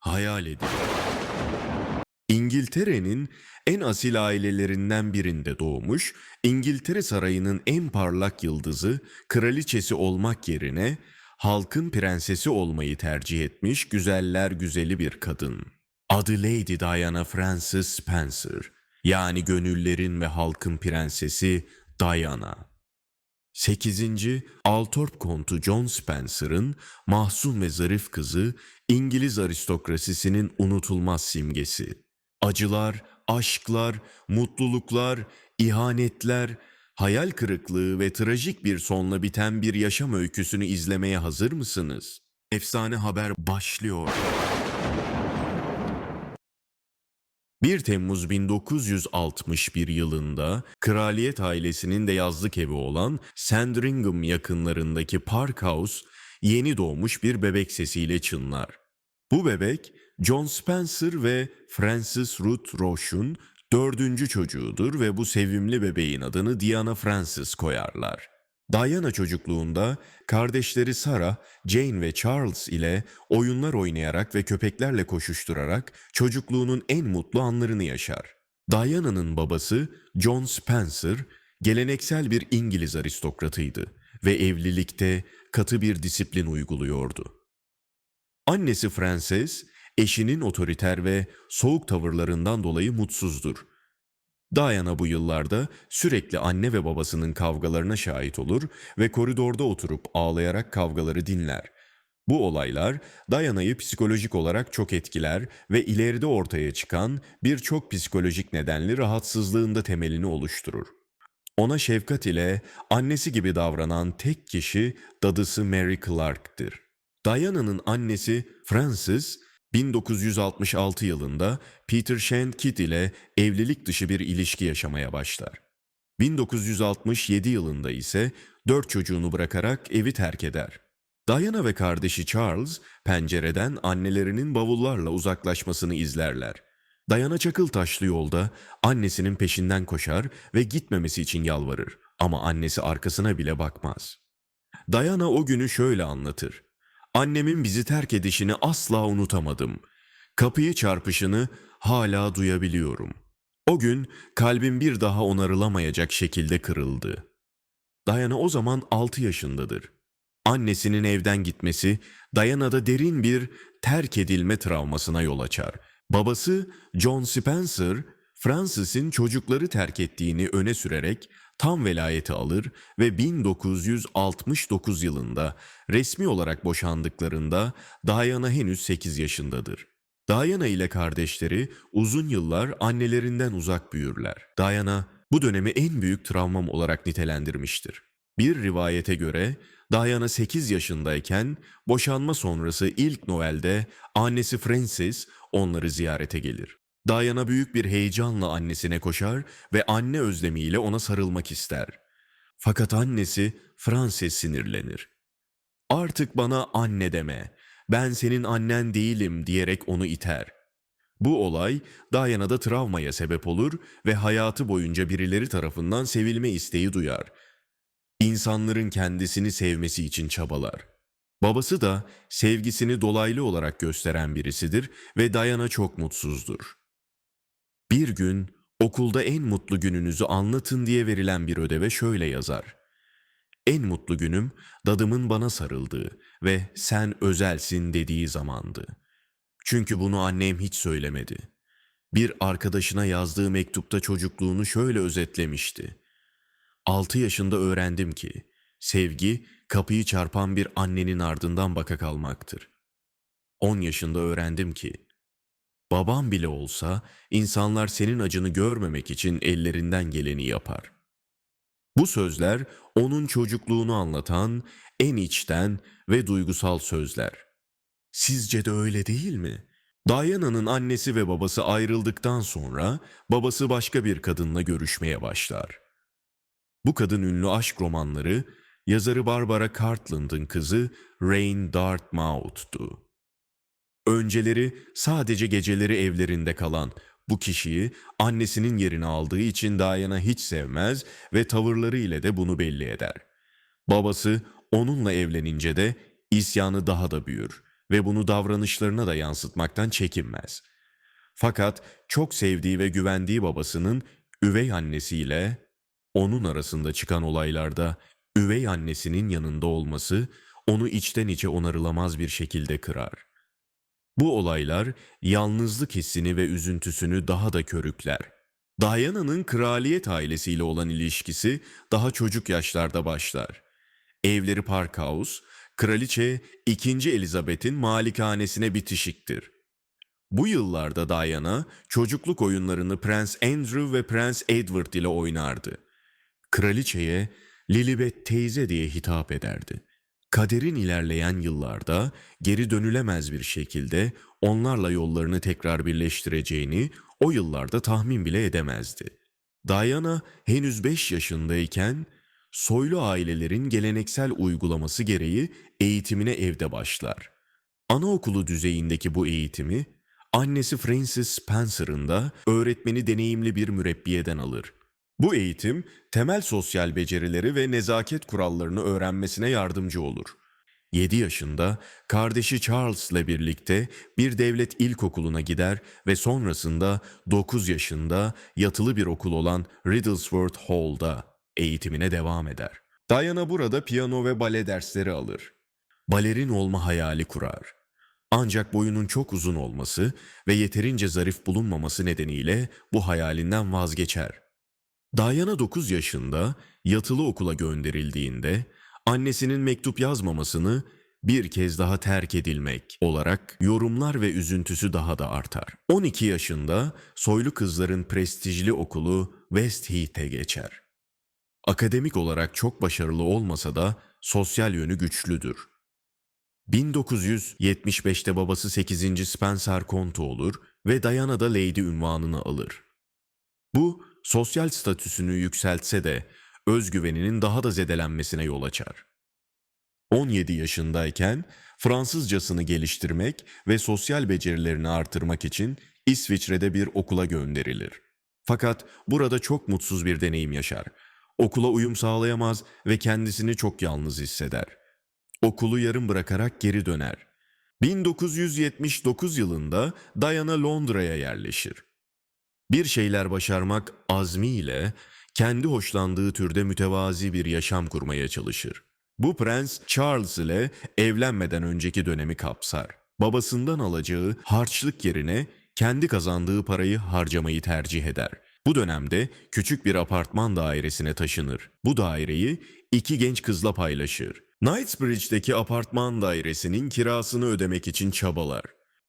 hayal edin. İngiltere'nin en asil ailelerinden birinde doğmuş, İngiltere sarayının en parlak yıldızı, kraliçesi olmak yerine halkın prensesi olmayı tercih etmiş güzeller güzeli bir kadın. Adı Lady Diana Frances Spencer, yani gönüllerin ve halkın prensesi Diana. 8. Althorp Kontu John Spencer'ın mahzun ve zarif kızı, İngiliz aristokrasisinin unutulmaz simgesi. Acılar, aşklar, mutluluklar, ihanetler, hayal kırıklığı ve trajik bir sonla biten bir yaşam öyküsünü izlemeye hazır mısınız? Efsane haber başlıyor. 1 Temmuz 1961 yılında kraliyet ailesinin de yazlık evi olan Sandringham yakınlarındaki Park House yeni doğmuş bir bebek sesiyle çınlar. Bu bebek John Spencer ve Frances Ruth Roche'un dördüncü çocuğudur ve bu sevimli bebeğin adını Diana Frances koyarlar. Diana çocukluğunda kardeşleri Sarah, Jane ve Charles ile oyunlar oynayarak ve köpeklerle koşuşturarak çocukluğunun en mutlu anlarını yaşar. Diana'nın babası John Spencer, geleneksel bir İngiliz aristokratıydı ve evlilikte katı bir disiplin uyguluyordu. Annesi Frances, eşinin otoriter ve soğuk tavırlarından dolayı mutsuzdur. Diana bu yıllarda sürekli anne ve babasının kavgalarına şahit olur ve koridorda oturup ağlayarak kavgaları dinler. Bu olaylar Diana'yı psikolojik olarak çok etkiler ve ileride ortaya çıkan birçok psikolojik nedenli rahatsızlığın da temelini oluşturur. Ona şefkat ile annesi gibi davranan tek kişi dadısı Mary Clark'tır. Diana'nın annesi Frances, 1966 yılında Peter Shand Kidd ile evlilik dışı bir ilişki yaşamaya başlar. 1967 yılında ise 4 çocuğunu bırakarak evi terk eder. Diana ve kardeşi Charles pencereden annelerinin bavullarla uzaklaşmasını izlerler. Diana çakıl taşlı yolda annesinin peşinden koşar ve gitmemesi için yalvarır ama annesi arkasına bile bakmaz. Diana o günü şöyle anlatır: "Annemin bizi terk edişini asla unutamadım. Kapıyı çarpışını hala duyabiliyorum. O gün kalbim bir daha onarılamayacak şekilde kırıldı." Diana o zaman 6 yaşındadır. Annesinin evden gitmesi Diana'da derin bir terk edilme travmasına yol açar. Babası John Spencer, Frances'in çocukları terk ettiğini öne sürerek tam velayeti alır ve 1969 yılında resmi olarak boşandıklarında Diana henüz 8 yaşındadır. Diana ile kardeşleri uzun yıllar annelerinden uzak büyürler. Diana bu dönemi en büyük travmam olarak nitelendirmiştir. Bir rivayete göre Diana 8 yaşındayken boşanma sonrası ilk Noel'de annesi Frances onları ziyarete gelir. Diana büyük bir heyecanla annesine koşar ve anne özlemiyle ona sarılmak ister. Fakat annesi Frances sinirlenir. "Artık bana anne deme, ben senin annen değilim," diyerek onu iter. Bu olay Diana'da travmaya sebep olur ve hayatı boyunca birileri tarafından sevilme isteği duyar. İnsanların kendisini sevmesi için çabalar. Babası da sevgisini dolaylı olarak gösteren birisidir ve Diana çok mutsuzdur. Bir gün okulda en mutlu gününüzü anlatın diye verilen bir ödeve şöyle yazar: "En mutlu günüm dadımın bana sarıldığı ve sen özelsin dediği zamandı. Çünkü bunu annem hiç söylemedi." Bir arkadaşına yazdığı mektupta çocukluğunu şöyle özetlemişti: "6 yaşında öğrendim ki sevgi kapıyı çarpan bir annenin ardından baka kalmaktır. 10 yaşında öğrendim ki babam bile olsa insanlar senin acını görmemek için ellerinden geleni yapar." Bu sözler onun çocukluğunu anlatan en içten ve duygusal sözler. Sizce de öyle değil mi? Diana'nın annesi ve babası ayrıldıktan sonra babası başka bir kadınla görüşmeye başlar. Bu kadın ünlü aşk romanları yazarı Barbara Cartland'ın kızı Rain Dartmouth'tu. Önceleri sadece geceleri evlerinde kalan bu kişiyi annesinin yerini aldığı için Diana hiç sevmez ve tavırları ile de bunu belli eder. Babası onunla evlenince de isyanı daha da büyür ve bunu davranışlarına da yansıtmaktan çekinmez. Fakat çok sevdiği ve güvendiği babasının üvey annesiyle onun arasında çıkan olaylarda üvey annesinin yanında olması onu içten içe onarılamaz bir şekilde kırar. Bu olaylar yalnızlık hissini ve üzüntüsünü daha da körükler. Diana'nın kraliyet ailesiyle olan ilişkisi daha çocuk yaşlarda başlar. Evleri Park House, kraliçe 2. Elizabeth'in malikanesine bitişiktir. Bu yıllarda Diana çocukluk oyunlarını Prens Andrew ve Prens Edward ile oynardı. Kraliçeye Lilibet teyze diye hitap ederdi. Kaderin ilerleyen yıllarda geri dönülemez bir şekilde onlarla yollarını tekrar birleştireceğini o yıllarda tahmin bile edemezdi. Diana henüz 5 yaşındayken soylu ailelerin geleneksel uygulaması gereği eğitimine evde başlar. Anaokulu düzeyindeki bu eğitimi annesi Frances Spencer'ın da öğretmeni deneyimli bir mürebbiyeden alır. Bu eğitim temel sosyal becerileri ve nezaket kurallarını öğrenmesine yardımcı olur. 7 yaşında kardeşi Charles ile birlikte bir devlet ilkokuluna gider ve sonrasında 9 yaşında yatılı bir okul olan Riddlesworth Hall'da eğitimine devam eder. Diana burada piyano ve bale dersleri alır. Balerin olma hayali kurar. Ancak boyunun çok uzun olması ve yeterince zarif bulunmaması nedeniyle bu hayalinden vazgeçer. Diana 9 yaşında yatılı okula gönderildiğinde annesinin mektup yazmamasını bir kez daha terk edilmek olarak yorumlar ve üzüntüsü daha da artar. 12 yaşında soylu kızların prestijli okulu West Heath'e geçer. Akademik olarak çok başarılı olmasa da sosyal yönü güçlüdür. 1975'te babası 8. Spencer Kontu olur ve Diana da Lady unvanını alır. Bu sosyal statüsünü yükseltse de özgüveninin daha da zedelenmesine yol açar. 17 yaşındayken Fransızcasını geliştirmek ve sosyal becerilerini artırmak için İsviçre'de bir okula gönderilir. Fakat burada çok mutsuz bir deneyim yaşar. Okula uyum sağlayamaz ve kendisini çok yalnız hisseder. Okulu yarım bırakarak geri döner. 1979 yılında Diana Londra'ya yerleşir. Bir şeyler başarmak azmiyle kendi hoşlandığı türde mütevazi bir yaşam kurmaya çalışır. Bu prens Charles ile evlenmeden önceki dönemi kapsar. Babasından alacağı harçlık yerine kendi kazandığı parayı harcamayı tercih eder. Bu dönemde küçük bir apartman dairesine taşınır. Bu daireyi 2 genç kızla paylaşır. Knightsbridge'deki apartman dairesinin kirasını ödemek için çabalar.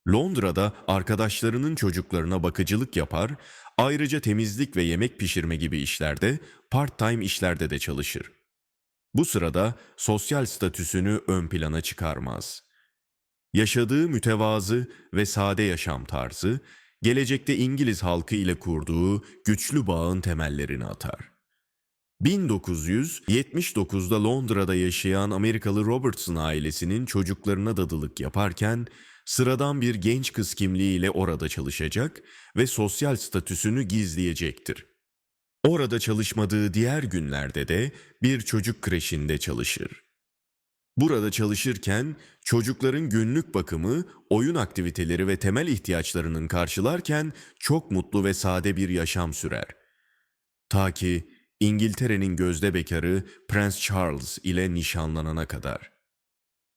Londra'da arkadaşlarının çocuklarına bakıcılık yapar, ayrıca temizlik ve yemek pişirme gibi işlerde, part-time işlerde de çalışır. Bu sırada sosyal statüsünü ön plana çıkarmaz. Yaşadığı mütevazı ve sade yaşam tarzı, gelecekte İngiliz halkı ile kurduğu güçlü bağın temellerini atar. 1979'da Londra'da yaşayan Amerikalı Robertson ailesinin çocuklarına dadılık yaparken sıradan bir genç kız kimliğiyle orada çalışacak ve sosyal statüsünü gizleyecektir. Orada çalışmadığı diğer günlerde de bir çocuk kreşinde çalışır. Burada çalışırken çocukların günlük bakımı, oyun aktiviteleri ve temel ihtiyaçlarının karşılarken çok mutlu ve sade bir yaşam sürer. Ta ki İngiltere'nin gözde bekarı Prens Charles ile nişanlanana kadar.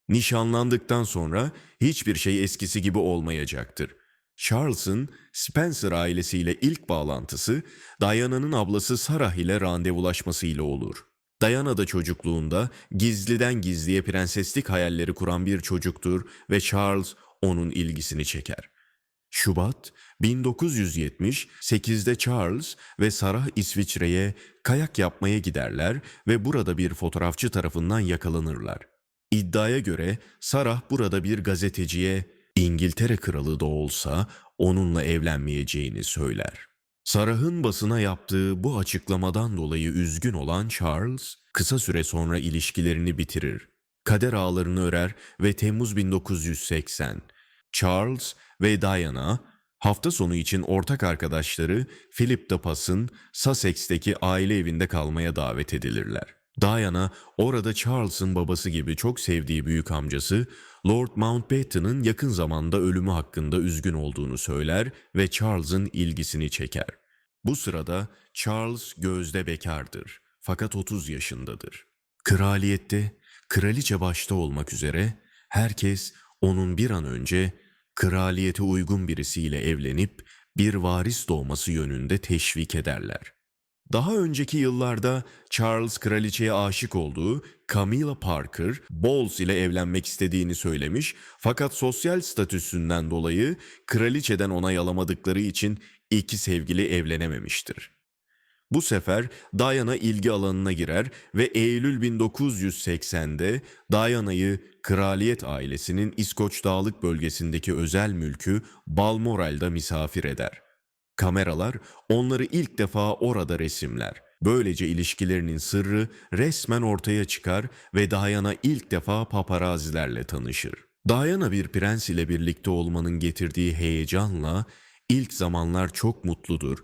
Nişanlandıktan sonra hiçbir şey eskisi gibi olmayacaktır. Charles'ın Spencer ailesiyle ilk bağlantısı Diana'nın ablası Sarah ile randevulaşmasıyla olur. Diana da çocukluğunda gizliden gizliye prenseslik hayalleri kuran bir çocuktur ve Charles onun ilgisini çeker. Şubat 1978'de Charles ve Sarah İsviçre'ye kayak yapmaya giderler ve burada bir fotoğrafçı tarafından yakalanırlar. İddiaya göre Sarah burada bir gazeteciye İngiltere kralı da olsa onunla evlenmeyeceğini söyler. Sarah'ın basına yaptığı bu açıklamadan dolayı üzgün olan Charles, kısa süre sonra ilişkilerini bitirir. Kader ağlarını örer ve Temmuz 1980, Charles ve Diana hafta sonu için ortak arkadaşları Philip de Pass'ın Sussex'teki aile evinde kalmaya davet edilirler. Diana orada Charles'ın babası gibi çok sevdiği büyük amcası Lord Mountbatten'ın yakın zamanda ölümü hakkında üzgün olduğunu söyler ve Charles'ın ilgisini çeker. Bu sırada Charles gözde bekardır fakat 30 yaşındadır. Kraliyette kraliçe başta olmak üzere herkes onun bir an önce kraliyete uygun birisiyle evlenip bir varis doğması yönünde teşvik ederler. Daha önceki yıllarda Charles kraliçeye aşık olduğu Camilla Parker Bowles ile evlenmek istediğini söylemiş fakat sosyal statüsünden dolayı kraliçeden onay alamadıkları için iki sevgili evlenememiştir. Bu sefer Diana ilgi alanına girer ve Eylül 1980'de Diana'yı kraliyet ailesinin İskoç Dağlık bölgesindeki özel mülkü Balmoral'da misafir eder. Kameralar onları ilk defa orada resimler. Böylece ilişkilerinin sırrı resmen ortaya çıkar ve Diana ilk defa paparazilerle tanışır. Diana bir prens ile birlikte olmanın getirdiği heyecanla ilk zamanlar çok mutludur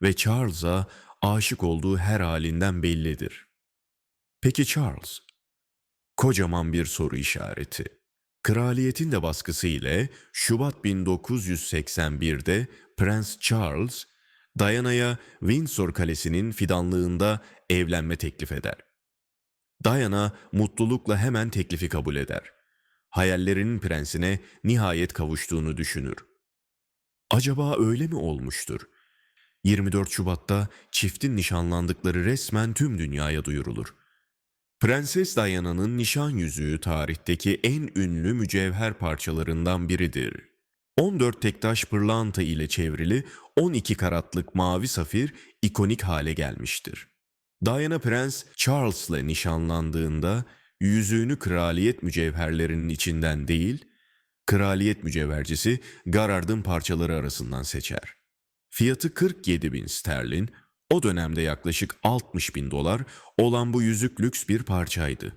ve Charles'a aşık olduğu her halinden bellidir. Peki Charles? Kocaman bir soru işareti. Kraliyetin de baskısı ile Şubat 1981'de Prens Charles, Diana'ya Windsor Kalesi'nin fidanlığında evlenme teklif eder. Diana mutlulukla hemen teklifi kabul eder. Hayallerinin prensine nihayet kavuştuğunu düşünür. Acaba öyle mi olmuştur? 24 Şubat'ta çiftin nişanlandıkları resmen tüm dünyaya duyurulur. Prenses Diana'nın nişan yüzüğü tarihteki en ünlü mücevher parçalarından biridir. 14 tektaş pırlanta ile çevrili 12 karatlık mavi safir ikonik hale gelmiştir. Diana Prens Charles'la nişanlandığında yüzüğünü kraliyet mücevherlerinin içinden değil, kraliyet mücevhercisi Garard'ın parçaları arasından seçer. Fiyatı 47 bin sterlin, o dönemde yaklaşık 60 bin dolar olan bu yüzük lüks bir parçaydı.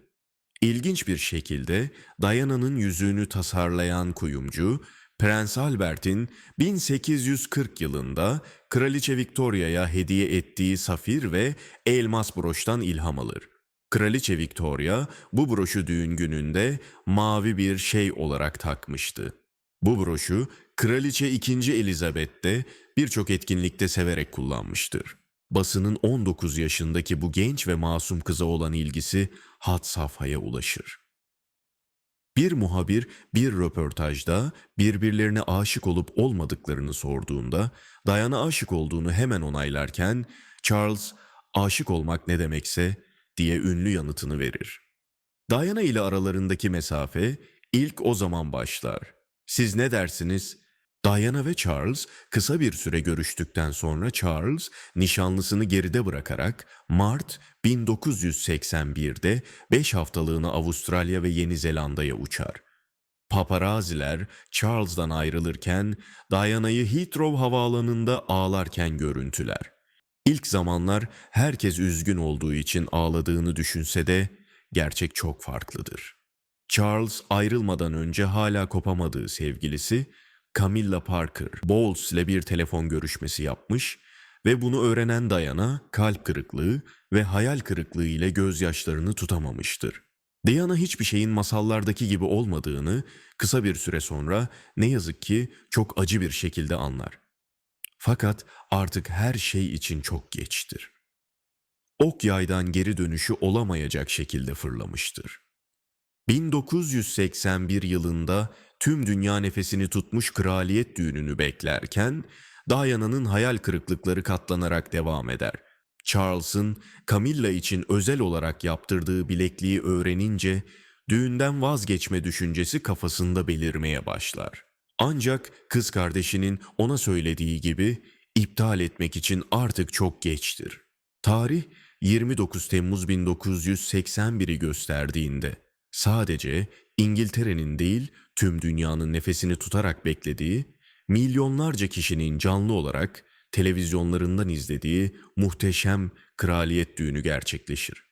İlginç bir şekilde Diana'nın yüzüğünü tasarlayan kuyumcu, Prens Albert'in 1840 yılında Kraliçe Victoria'ya hediye ettiği safir ve elmas broştan ilham alır. Kraliçe Victoria bu broşu düğün gününde mavi bir şey olarak takmıştı. Bu broşu Kraliçe II. Elizabeth de birçok etkinlikte severek kullanmıştır. Basının 19 yaşındaki bu genç ve masum kıza olan ilgisi had safhaya ulaşır. Bir muhabir bir röportajda birbirlerine aşık olup olmadıklarını sorduğunda Diana aşık olduğunu hemen onaylarken Charles aşık olmak ne demekse diye ünlü yanıtını verir. Diana ile aralarındaki mesafe ilk o zaman başlar. Siz ne dersiniz? Diana ve Charles kısa bir süre görüştükten sonra Charles nişanlısını geride bırakarak Mart 1981'de 5 haftalığına Avustralya ve Yeni Zelanda'ya uçar. Paparaziler Charles'dan ayrılırken Diana'yı Heathrow havaalanında ağlarken görüntüler. İlk zamanlar herkes üzgün olduğu için ağladığını düşünse de gerçek çok farklıdır. Charles ayrılmadan önce hala kopamadığı sevgilisi Camilla Parker Bowles ile bir telefon görüşmesi yapmış ve bunu öğrenen Diana kalp kırıklığı ve hayal kırıklığı ile gözyaşlarını tutamamıştır. Diana hiçbir şeyin masallardaki gibi olmadığını kısa bir süre sonra ne yazık ki çok acı bir şekilde anlar. Fakat artık her şey için çok geçtir. Ok yaydan geri dönüşü olamayacak şekilde fırlamıştır. 1981 yılında tüm dünya nefesini tutmuş kraliyet düğününü beklerken Diana'nın hayal kırıklıkları katlanarak devam eder. Charles'ın Camilla için özel olarak yaptırdığı bilekliği öğrenince düğünden vazgeçme düşüncesi kafasında belirmeye başlar. Ancak kız kardeşinin ona söylediği gibi iptal etmek için artık çok geçtir. Tarih 29 Temmuz 1981'i gösterdiğinde sadece İngiltere'nin değil tüm dünyanın nefesini tutarak beklediği, milyonlarca kişinin canlı olarak televizyonlarından izlediği muhteşem kraliyet düğünü gerçekleşir.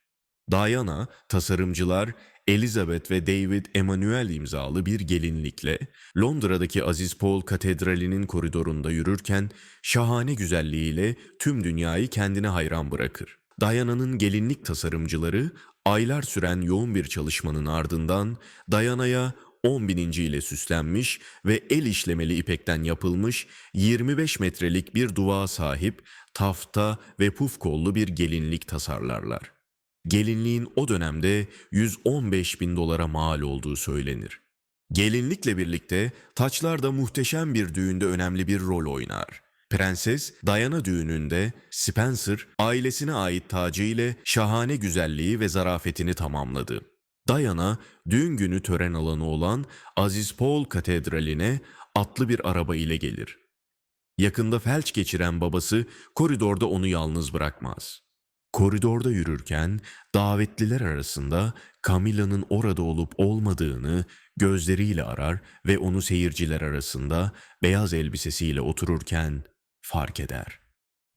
Diana, tasarımcılar Elizabeth ve David Emanuel imzalı bir gelinlikle Londra'daki Aziz Paul Katedrali'nin koridorunda yürürken şahane güzelliğiyle tüm dünyayı kendine hayran bırakır. Diana'nın gelinlik tasarımcıları Aylar süren yoğun bir çalışmanın ardından Diana'ya 10 bin inciyle süslenmiş ve el işlemeli ipekten yapılmış 25 metrelik bir duvağa sahip tafta ve puf kollu bir gelinlik tasarlarlar. Gelinliğin o dönemde 115 bin dolara mal olduğu söylenir. Gelinlikle birlikte taçlar da muhteşem bir düğünde önemli bir rol oynar. Prenses Diana düğününde Spencer ailesine ait tacı ile şahane güzelliği ve zarafetini tamamladı. Diana düğün günü tören alanı olan Aziz Paul Katedrali'ne atlı bir araba ile gelir. Yakında felç geçiren babası koridorda onu yalnız bırakmaz. Koridorda yürürken davetliler arasında Camilla'nın orada olup olmadığını gözleriyle arar ve onu seyirciler arasında beyaz elbisesiyle otururken fark eder.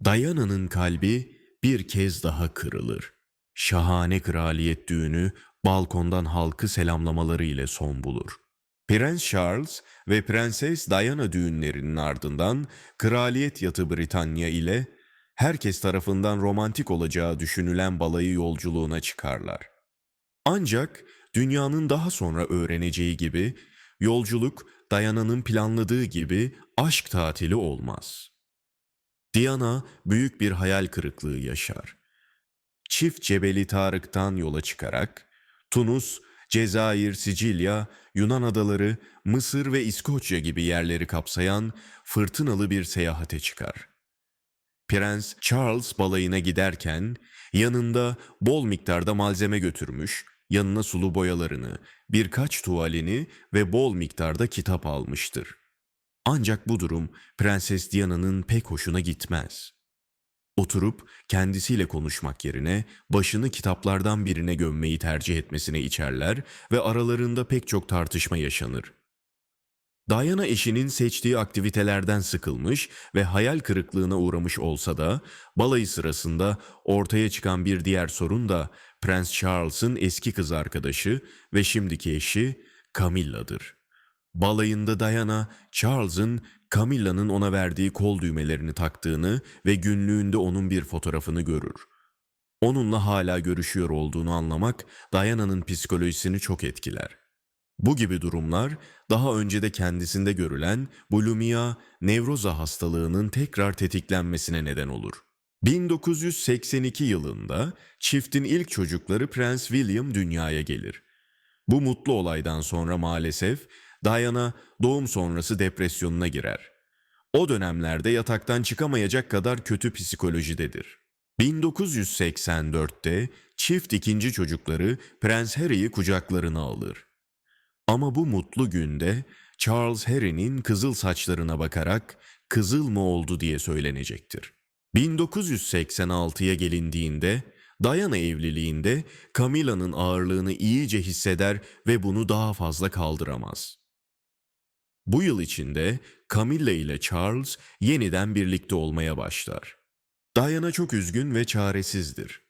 Diana'nın kalbi bir kez daha kırılır. Şahane kraliyet düğünü balkondan halkı selamlamaları ile son bulur. Prens Charles ve Prenses Diana düğünlerinin ardından kraliyet yatı Britanya ile herkes tarafından romantik olacağı düşünülen balayı yolculuğuna çıkarlar. Ancak dünyanın daha sonra öğreneceği gibi yolculuk Diana'nın planladığı gibi aşk tatili olmaz. Diana büyük bir hayal kırıklığı yaşar. Çift Cebeli Tarık'tan yola çıkarak Tunus, Cezayir, Sicilya, Yunan adaları, Mısır ve İskoçya gibi yerleri kapsayan fırtınalı bir seyahate çıkar. Prens Charles balayına giderken yanında bol miktarda malzeme götürmüş, yanına sulu boyalarını, birkaç tuvalini ve bol miktarda kitap almıştır. Ancak bu durum Prenses Diana'nın pek hoşuna gitmez. Oturup kendisiyle konuşmak yerine başını kitaplardan birine gömmeyi tercih etmesine içerler ve aralarında pek çok tartışma yaşanır. Diana eşinin seçtiği aktivitelerden sıkılmış ve hayal kırıklığına uğramış olsa da balayı sırasında ortaya çıkan bir diğer sorun da Prens Charles'ın eski kız arkadaşı ve şimdiki eşi Camilla'dır. Balayında Diana, Charles'ın Camilla'nın ona verdiği kol düğmelerini taktığını ve günlüğünde onun bir fotoğrafını görür. Onunla hala görüşüyor olduğunu anlamak Diana'nın psikolojisini çok etkiler. Bu gibi durumlar daha önce de kendisinde görülen bulimia nevroza hastalığının tekrar tetiklenmesine neden olur. 1982 yılında çiftin ilk çocukları Prens William dünyaya gelir. Bu mutlu olaydan sonra maalesef Diana doğum sonrası depresyonuna girer. O dönemlerde yataktan çıkamayacak kadar kötü psikolojidedir. 1984'te çift ikinci çocukları Prens Harry'i kucaklarına alır. Ama bu mutlu günde Charles Harry'nin kızıl saçlarına bakarak kızıl mı oldu diye söylenecektir. 1986'ya gelindiğinde Diana evliliğinde Camilla'nın ağırlığını iyice hisseder ve bunu daha fazla kaldıramaz. Bu yıl içinde Camilla ile Charles yeniden birlikte olmaya başlar. Diana çok üzgün ve çaresizdir.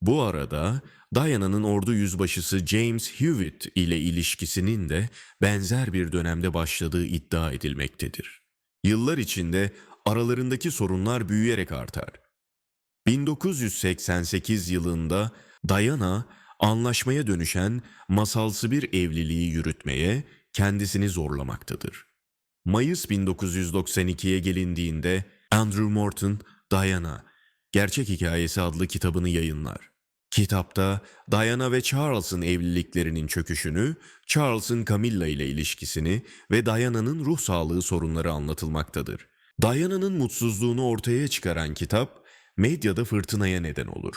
Bu arada Diana'nın ordu yüzbaşısı James Hewitt ile ilişkisinin de benzer bir dönemde başladığı iddia edilmektedir. Yıllar içinde aralarındaki sorunlar büyüyerek artar. 1988 yılında Diana anlaşmaya dönüşen masalsı bir evliliği yürütmeye kendisini zorlamaktadır. Mayıs 1992'ye gelindiğinde Andrew Morton, Diana, Gerçek Hikayesi adlı kitabını yayınlar. Kitapta Diana ve Charles'ın evliliklerinin çöküşünü, Charles'ın Camilla ile ilişkisini ve Diana'nın ruh sağlığı sorunları anlatılmaktadır. Diana'nın mutsuzluğunu ortaya çıkaran kitap, medyada fırtınaya neden olur.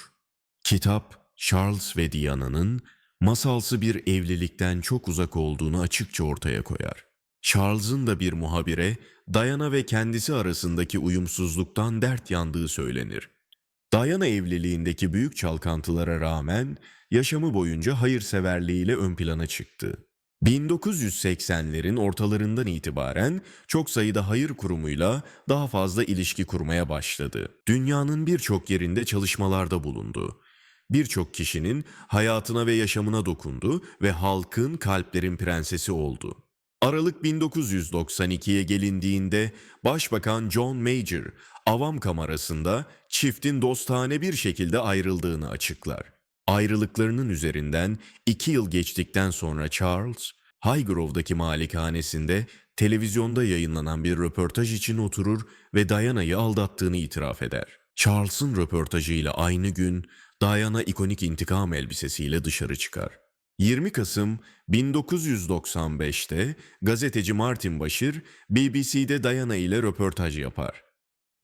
Kitap, Charles ve Diana'nın masalsı bir evlilikten çok uzak olduğunu açıkça ortaya koyar. Charles'ın da bir muhabire Diana ve kendisi arasındaki uyumsuzluktan dert yandığı söylenir. Diana evliliğindeki büyük çalkantılara rağmen yaşamı boyunca hayırseverliğiyle ön plana çıktı. 1980'lerin ortalarından itibaren çok sayıda hayır kurumuyla daha fazla ilişki kurmaya başladı. Dünyanın birçok yerinde çalışmalarda bulundu. Birçok kişinin hayatına ve yaşamına dokundu ve halkın kalplerin prensesi oldu. Aralık 1992'ye gelindiğinde Başbakan John Major, Avam Kamerası'nda çiftin dostane bir şekilde ayrıldığını açıklar. Ayrılıklarının üzerinden 2 yıl geçtikten sonra Charles, Highgrove'daki malikanesinde televizyonda yayınlanan bir röportaj için oturur ve Diana'yı aldattığını itiraf eder. Charles'ın röportajıyla aynı gün Diana ikonik intikam elbisesiyle dışarı çıkar. 20 Kasım 1995'te gazeteci Martin Bashir BBC'de Diana ile röportaj yapar.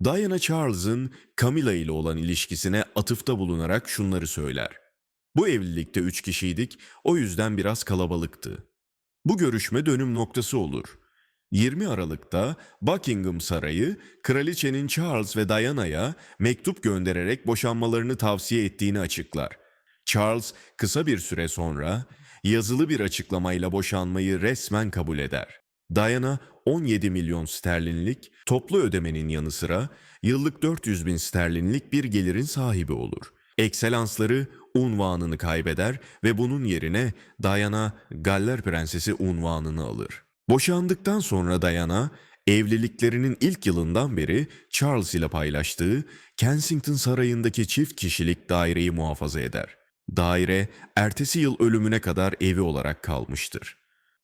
Diana Charles'ın Camilla ile olan ilişkisine atıfta bulunarak şunları söyler. Bu evlilikte 3 kişiydik, o yüzden biraz kalabalıktı. Bu görüşme dönüm noktası olur. 20 Aralık'ta Buckingham Sarayı, kraliçenin Charles ve Diana'ya mektup göndererek boşanmalarını tavsiye ettiğini açıklar. Charles kısa bir süre sonra yazılı bir açıklamayla boşanmayı resmen kabul eder. Diana 17 milyon sterlinlik toplu ödemenin yanı sıra yıllık 400 bin sterlinlik bir gelirin sahibi olur. Ekselansları unvanını kaybeder ve bunun yerine Diana Galler Prensesi unvanını alır. Boşandıktan sonra Diana, evliliklerinin ilk yılından beri Charles ile paylaştığı Kensington Sarayı'ndaki çift kişilik daireyi muhafaza eder. Daire, ertesi yıl ölümüne kadar evi olarak kalmıştır.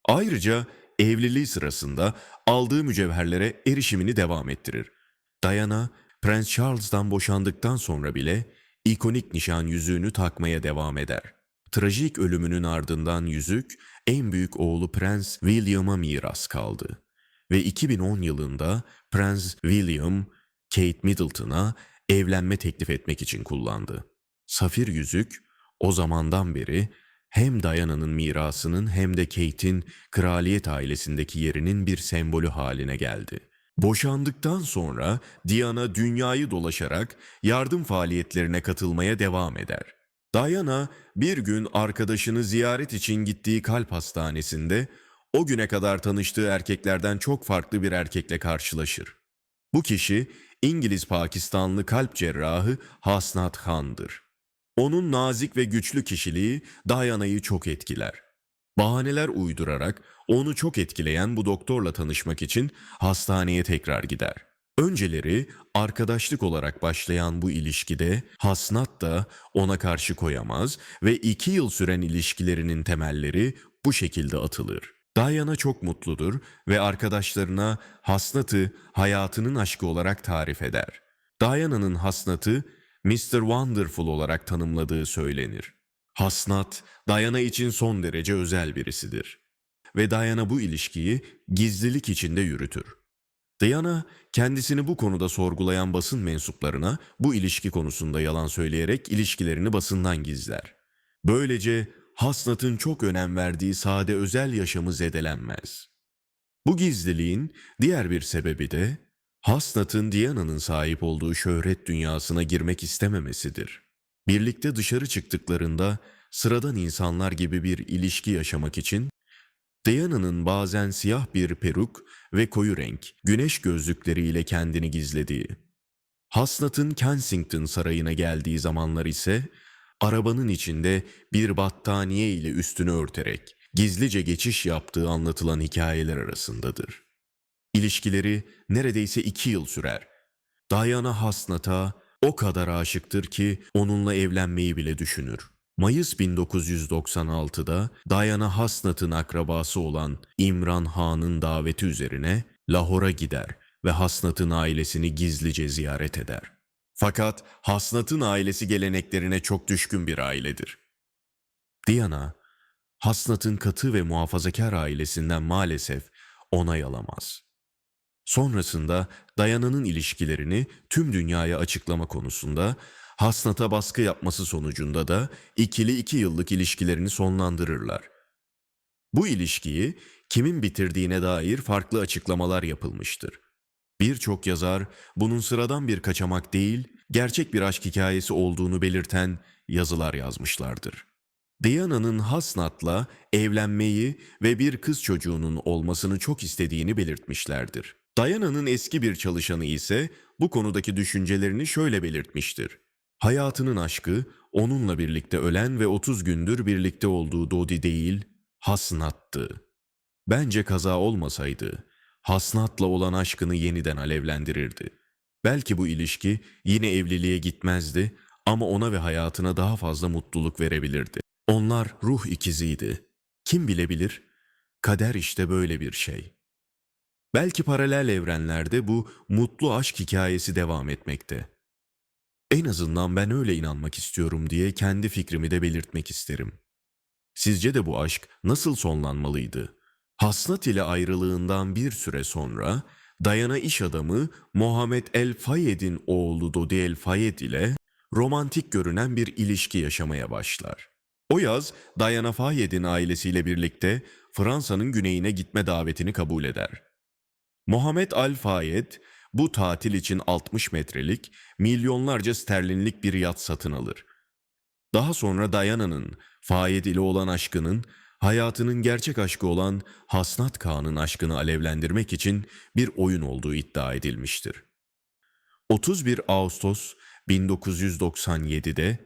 Ayrıca evliliği sırasında aldığı mücevherlere erişimini devam ettirir. Diana, Prens Charles'tan boşandıktan sonra bile ikonik nişan yüzüğünü takmaya devam eder. Trajik ölümünün ardından yüzük, en büyük oğlu Prens William'a miras kaldı. Ve 2010 yılında Prens William, Kate Middleton'a evlenme teklif etmek için kullandı. Safir yüzük, o zamandan beri hem Diana'nın mirasının hem de Kate'in kraliyet ailesindeki yerinin bir sembolü haline geldi. Boşandıktan sonra Diana dünyayı dolaşarak yardım faaliyetlerine katılmaya devam eder. Diana bir gün arkadaşını ziyaret için gittiği kalp hastanesinde o güne kadar tanıştığı erkeklerden çok farklı bir erkekle karşılaşır. Bu kişi İngiliz-Pakistanlı kalp cerrahı Hasnat Khan'dır. Onun nazik ve güçlü kişiliği Diana'yı çok etkiler. Bahaneler uydurarak onu çok etkileyen bu doktorla tanışmak için hastaneye tekrar gider. Önceleri arkadaşlık olarak başlayan bu ilişkide Hasnat da ona karşı koyamaz ve 2 yıl süren ilişkilerinin temelleri bu şekilde atılır. Diana çok mutludur ve arkadaşlarına Hasnat'ı hayatının aşkı olarak tarif eder. Diana'nın Hasnat'ı Mr. Wonderful olarak tanımladığı söylenir. Hasnat, Diana için son derece özel birisidir. Ve Diana bu ilişkiyi gizlilik içinde yürütür. Diana, kendisini bu konuda sorgulayan basın mensuplarına bu ilişki konusunda yalan söyleyerek ilişkilerini basından gizler. Böylece Hasnat'ın çok önem verdiği sade özel yaşamı zedelenmez. Bu gizliliğin diğer bir sebebi de Hasnat'ın Diana'nın sahip olduğu şöhret dünyasına girmek istememesidir. Birlikte dışarı çıktıklarında sıradan insanlar gibi bir ilişki yaşamak için Diana'nın bazen siyah bir peruk ve koyu renk, güneş gözlükleriyle kendini gizlediği, Hasnat'ın Kensington Sarayı'na geldiği zamanlar ise arabanın içinde bir battaniye ile üstünü örterek gizlice geçiş yaptığı anlatılan hikayeler arasındadır. İlişkileri neredeyse 2 yıl sürer. Diana Hasnat'a o kadar aşıktır ki onunla evlenmeyi bile düşünür. Mayıs 1996'da Diana Hasnat'ın akrabası olan İmran Han'ın daveti üzerine Lahor'a gider ve Hasnat'ın ailesini gizlice ziyaret eder. Fakat Hasnat'ın ailesi geleneklerine çok düşkün bir ailedir. Diana, Hasnat'ın katı ve muhafazakar ailesinden maalesef onay alamaz. Sonrasında Diana'nın ilişkilerini tüm dünyaya açıklama konusunda Hasnat'a baskı yapması sonucunda da ikili 2 yıllık ilişkilerini sonlandırırlar. Bu ilişkiyi kimin bitirdiğine dair farklı açıklamalar yapılmıştır. Birçok yazar bunun sıradan bir kaçamak değil, gerçek bir aşk hikayesi olduğunu belirten yazılar yazmışlardır. Diana'nın Hasnat'la evlenmeyi ve bir kız çocuğunun olmasını çok istediğini belirtmişlerdir. Diana'nın eski bir çalışanı ise bu konudaki düşüncelerini şöyle belirtmiştir. Hayatının aşkı onunla birlikte ölen ve 30 gündür birlikte olduğu Dodi değil, Hasnat'tı. Bence kaza olmasaydı, Hasnat'la olan aşkını yeniden alevlendirirdi. Belki bu ilişki yine evliliğe gitmezdi Ama ona ve hayatına daha fazla mutluluk verebilirdi. Onlar ruh ikiziydi. Kim bilebilir? Kader işte böyle bir şey. Belki paralel evrenlerde bu mutlu aşk hikayesi devam etmekte. En azından ben öyle inanmak istiyorum diye kendi fikrimi de belirtmek isterim. Sizce de bu aşk nasıl sonlanmalıydı? Hasnat ile ayrılığından bir süre sonra Diana iş adamı Mohamed El Fayed'in oğlu Dodi El Fayed ile romantik görünen bir ilişki yaşamaya başlar. O yaz Diana Fayed'in ailesiyle birlikte Fransa'nın güneyine gitme davetini kabul eder. Mohamed Al Fayed bu tatil için 60 metrelik, milyonlarca sterlinlik bir yat satın alır. Daha sonra Diana'nın Fayed ile olan aşkının, hayatının gerçek aşkı olan Hasnat Kağan'ın aşkını alevlendirmek için bir oyun olduğu iddia edilmiştir. 31 Ağustos 1997'de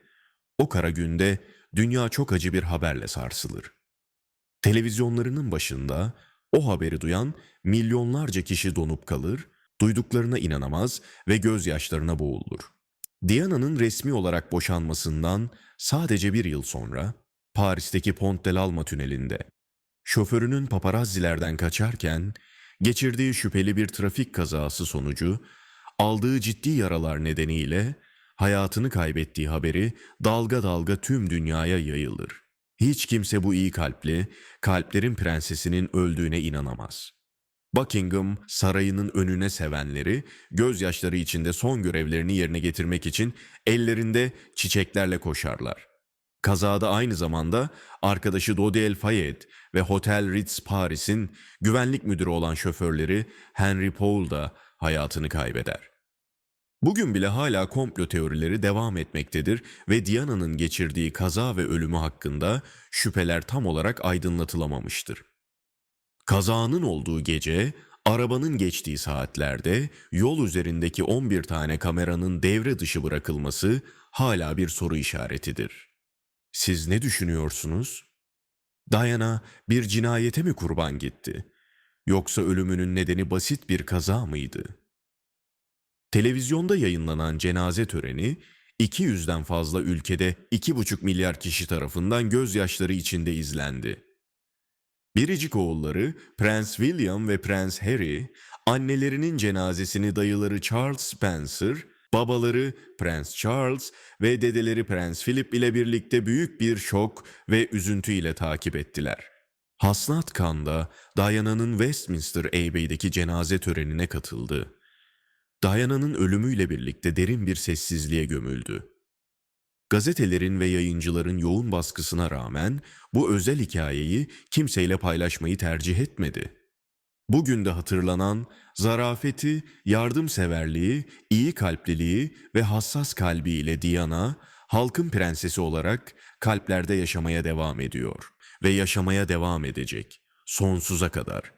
o kara günde dünya çok acı bir haberle sarsılır. Televizyonlarının başında o haberi duyan milyonlarca kişi donup kalır, duyduklarına inanamaz ve gözyaşlarına boğulur. Diana'nın resmi olarak boşanmasından sadece bir yıl sonra Paris'teki Pont de l'Alma tünelinde şoförünün paparazzilerden kaçarken geçirdiği şüpheli bir trafik kazası sonucu aldığı ciddi yaralar nedeniyle hayatını kaybettiği haberi dalga dalga tüm dünyaya yayılır. Hiç kimse bu iyi kalpli, kalplerin prensesinin öldüğüne inanamaz. Buckingham sarayının önüne sevenleri gözyaşları içinde son görevlerini yerine getirmek için ellerinde çiçeklerle koşarlar. Kazada aynı zamanda arkadaşı Dodi El Fayed ve Hotel Ritz Paris'in güvenlik müdürü olan şoförleri Henry Paul da hayatını kaybeder. Bugün bile hala komplo teorileri devam etmektedir ve Diana'nın geçirdiği kaza ve ölümü hakkında şüpheler tam olarak aydınlatılamamıştır. Kazanın olduğu gece, arabanın geçtiği saatlerde yol üzerindeki 11 tane kameranın devre dışı bırakılması hala bir soru işaretidir. Siz ne düşünüyorsunuz? Diana bir cinayete mi kurban gitti? Yoksa ölümünün nedeni basit bir kaza mıydı? Televizyonda yayınlanan cenaze töreni 200'den fazla ülkede 2,5 milyar kişi tarafından gözyaşları içinde izlendi. Biricik oğulları Prens William ve Prens Harry, annelerinin cenazesini dayıları Charles Spencer, babaları Prens Charles ve dedeleri Prens Philip ile birlikte büyük bir şok ve üzüntü ile takip ettiler. Hasnat Khan da Diana'nın Westminster Abbey'deki cenaze törenine katıldı. Diana'nın ölümüyle birlikte derin bir sessizliğe gömüldü. Gazetelerin ve yayıncıların yoğun baskısına rağmen bu özel hikayeyi kimseyle paylaşmayı tercih etmedi. Bugün de hatırlanan zarafeti, yardımseverliği, iyi kalpliliği ve hassas kalbiyle Diana, halkın prensesi olarak kalplerde yaşamaya devam ediyor ve yaşamaya devam edecek sonsuza kadar.